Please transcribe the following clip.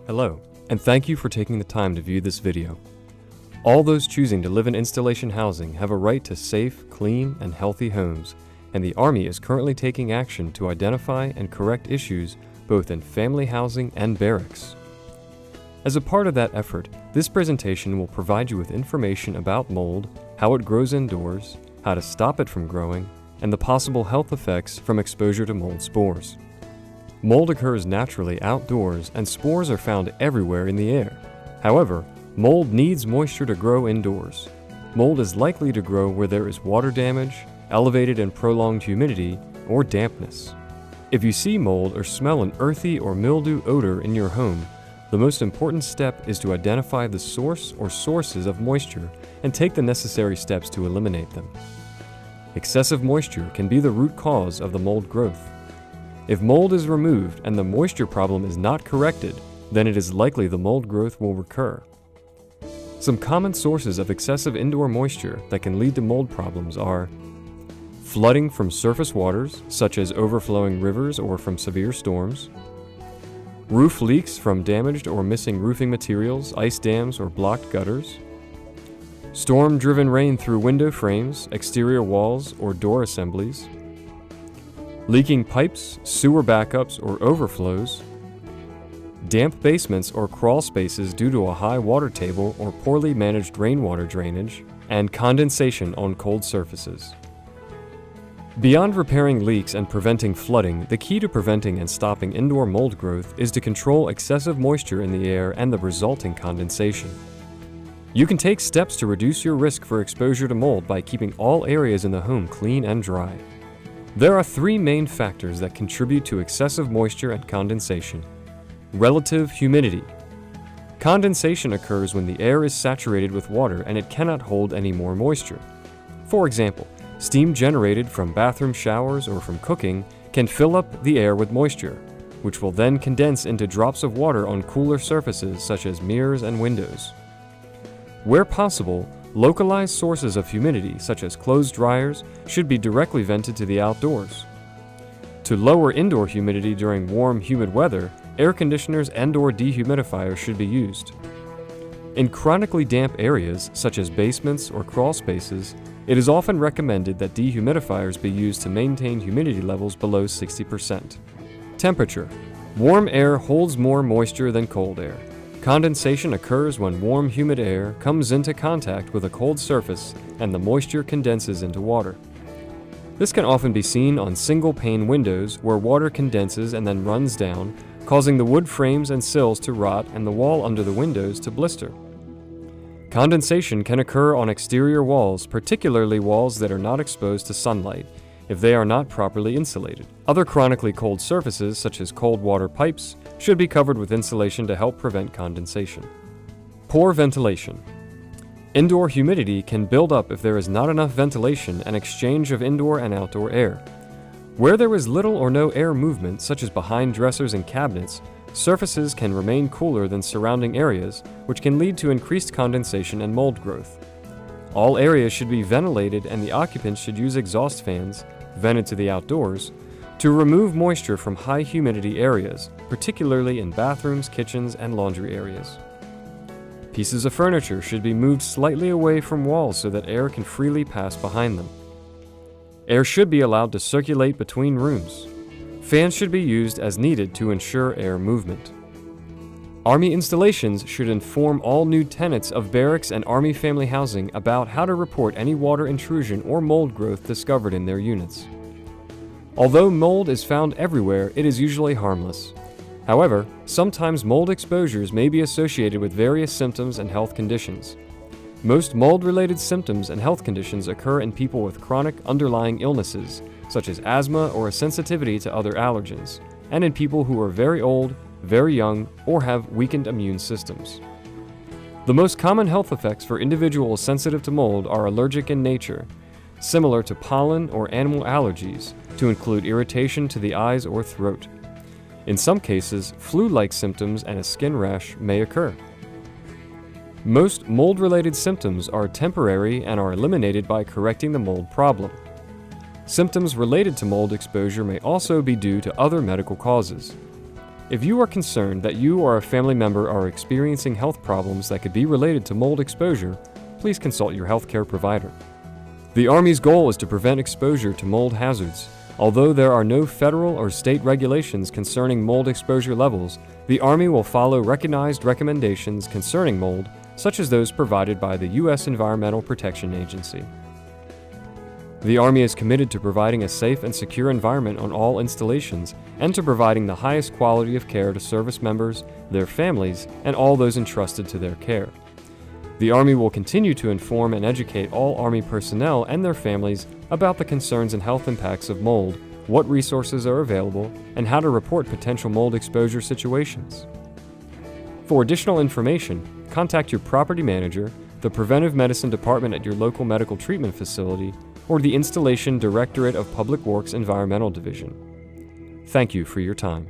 Hello, and thank you for taking the time to view this video. All those choosing to live in installation housing have a right to safe, clean, and healthy homes, and the Army is currently taking action to identify and correct issues both in family housing and barracks. As a part of that effort, this presentation will provide you with information about mold, how it grows indoors, how to stop it from growing, and the possible health effects from exposure to mold spores. Mold occurs naturally outdoors, and spores are found everywhere in the air. However, mold needs moisture to grow indoors. Mold is likely to grow where there is water damage, elevated and prolonged humidity, or dampness. If you see mold or smell an earthy or mildew odor in your home, the most important step is to identify the source or sources of moisture and take the necessary steps to eliminate them. Excessive moisture can be the root cause of the mold growth. If mold is removed and the moisture problem is not corrected, then it is likely the mold growth will recur. Some common sources of excessive indoor moisture that can lead to mold problems are flooding from surface waters, such as overflowing rivers or from severe storms, roof leaks from damaged or missing roofing materials, ice dams, or blocked gutters, storm-driven rain through window frames, exterior walls, or door assemblies, leaking pipes, sewer backups, or overflows, damp basements or crawl spaces due to a high water table or poorly managed rainwater drainage, and condensation on cold surfaces. Beyond repairing leaks and preventing flooding, the key to preventing and stopping indoor mold growth is to control excessive moisture in the air and the resulting condensation. You can take steps to reduce your risk for exposure to mold by keeping all areas in the home clean and dry. There are three main factors that contribute to excessive moisture and condensation. Relative humidity. Condensation occurs when the air is saturated with water and it cannot hold any more moisture. For example, steam generated from bathroom showers or from cooking can fill up the air with moisture, which will then condense into drops of water on cooler surfaces such as mirrors and windows. Where possible, localized sources of humidity, such as clothes dryers, should be directly vented to the outdoors. To lower indoor humidity during warm, humid weather, air conditioners and/or dehumidifiers should be used. In chronically damp areas, such as basements or crawl spaces, it is often recommended that dehumidifiers be used to maintain humidity levels below 60%. Temperature. Warm air holds more moisture than cold air. Condensation occurs when warm, humid air comes into contact with a cold surface and the moisture condenses into water. This can often be seen on single-pane windows where water condenses and then runs down, causing the wood frames and sills to rot and the wall under the windows to blister. Condensation can occur on exterior walls, particularly walls that are not exposed to sunlight, if they are not properly insulated. Other chronically cold surfaces, such as cold water pipes, should be covered with insulation to help prevent condensation. Poor ventilation. Indoor humidity can build up if there is not enough ventilation and exchange of indoor and outdoor air. Where there is little or no air movement, such as behind dressers and cabinets, surfaces can remain cooler than surrounding areas, which can lead to increased condensation and mold growth. All areas should be ventilated and the occupants should use exhaust fans, vented to the outdoors, to remove moisture from high humidity areas, particularly in bathrooms, kitchens, and laundry areas. Pieces of furniture should be moved slightly away from walls so that air can freely pass behind them. Air should be allowed to circulate between rooms. Fans should be used as needed to ensure air movement. Army installations should inform all new tenants of barracks and Army family housing about how to report any water intrusion or mold growth discovered in their units. Although mold is found everywhere, it is usually harmless. However, sometimes mold exposures may be associated with various symptoms and health conditions. Most mold-related symptoms and health conditions occur in people with chronic underlying illnesses, such as asthma or a sensitivity to other allergens, and in people who are very old, very young, or have weakened immune systems. The most common health effects for individuals sensitive to mold are allergic in nature, similar to pollen or animal allergies, to include irritation to the eyes or throat. In some cases, flu-like symptoms and a skin rash may occur. Most mold-related symptoms are temporary and are eliminated by correcting the mold problem. Symptoms related to mold exposure may also be due to other medical causes. If you are concerned that you or a family member are experiencing health problems that could be related to mold exposure, please consult your healthcare provider. The Army's goal is to prevent exposure to mold hazards. Although there are no federal or state regulations concerning mold exposure levels, the Army will follow recognized recommendations concerning mold, such as those provided by the U.S. Environmental Protection Agency. The Army is committed to providing a safe and secure environment on all installations and to providing the highest quality of care to service members, their families, and all those entrusted to their care. The Army will continue to inform and educate all Army personnel and their families about the concerns and health impacts of mold, what resources are available, and how to report potential mold exposure situations. For additional information, contact your property manager, the Preventive Medicine Department at your local medical treatment facility, or the Installation Directorate of Public Works Environmental Division. Thank you for your time.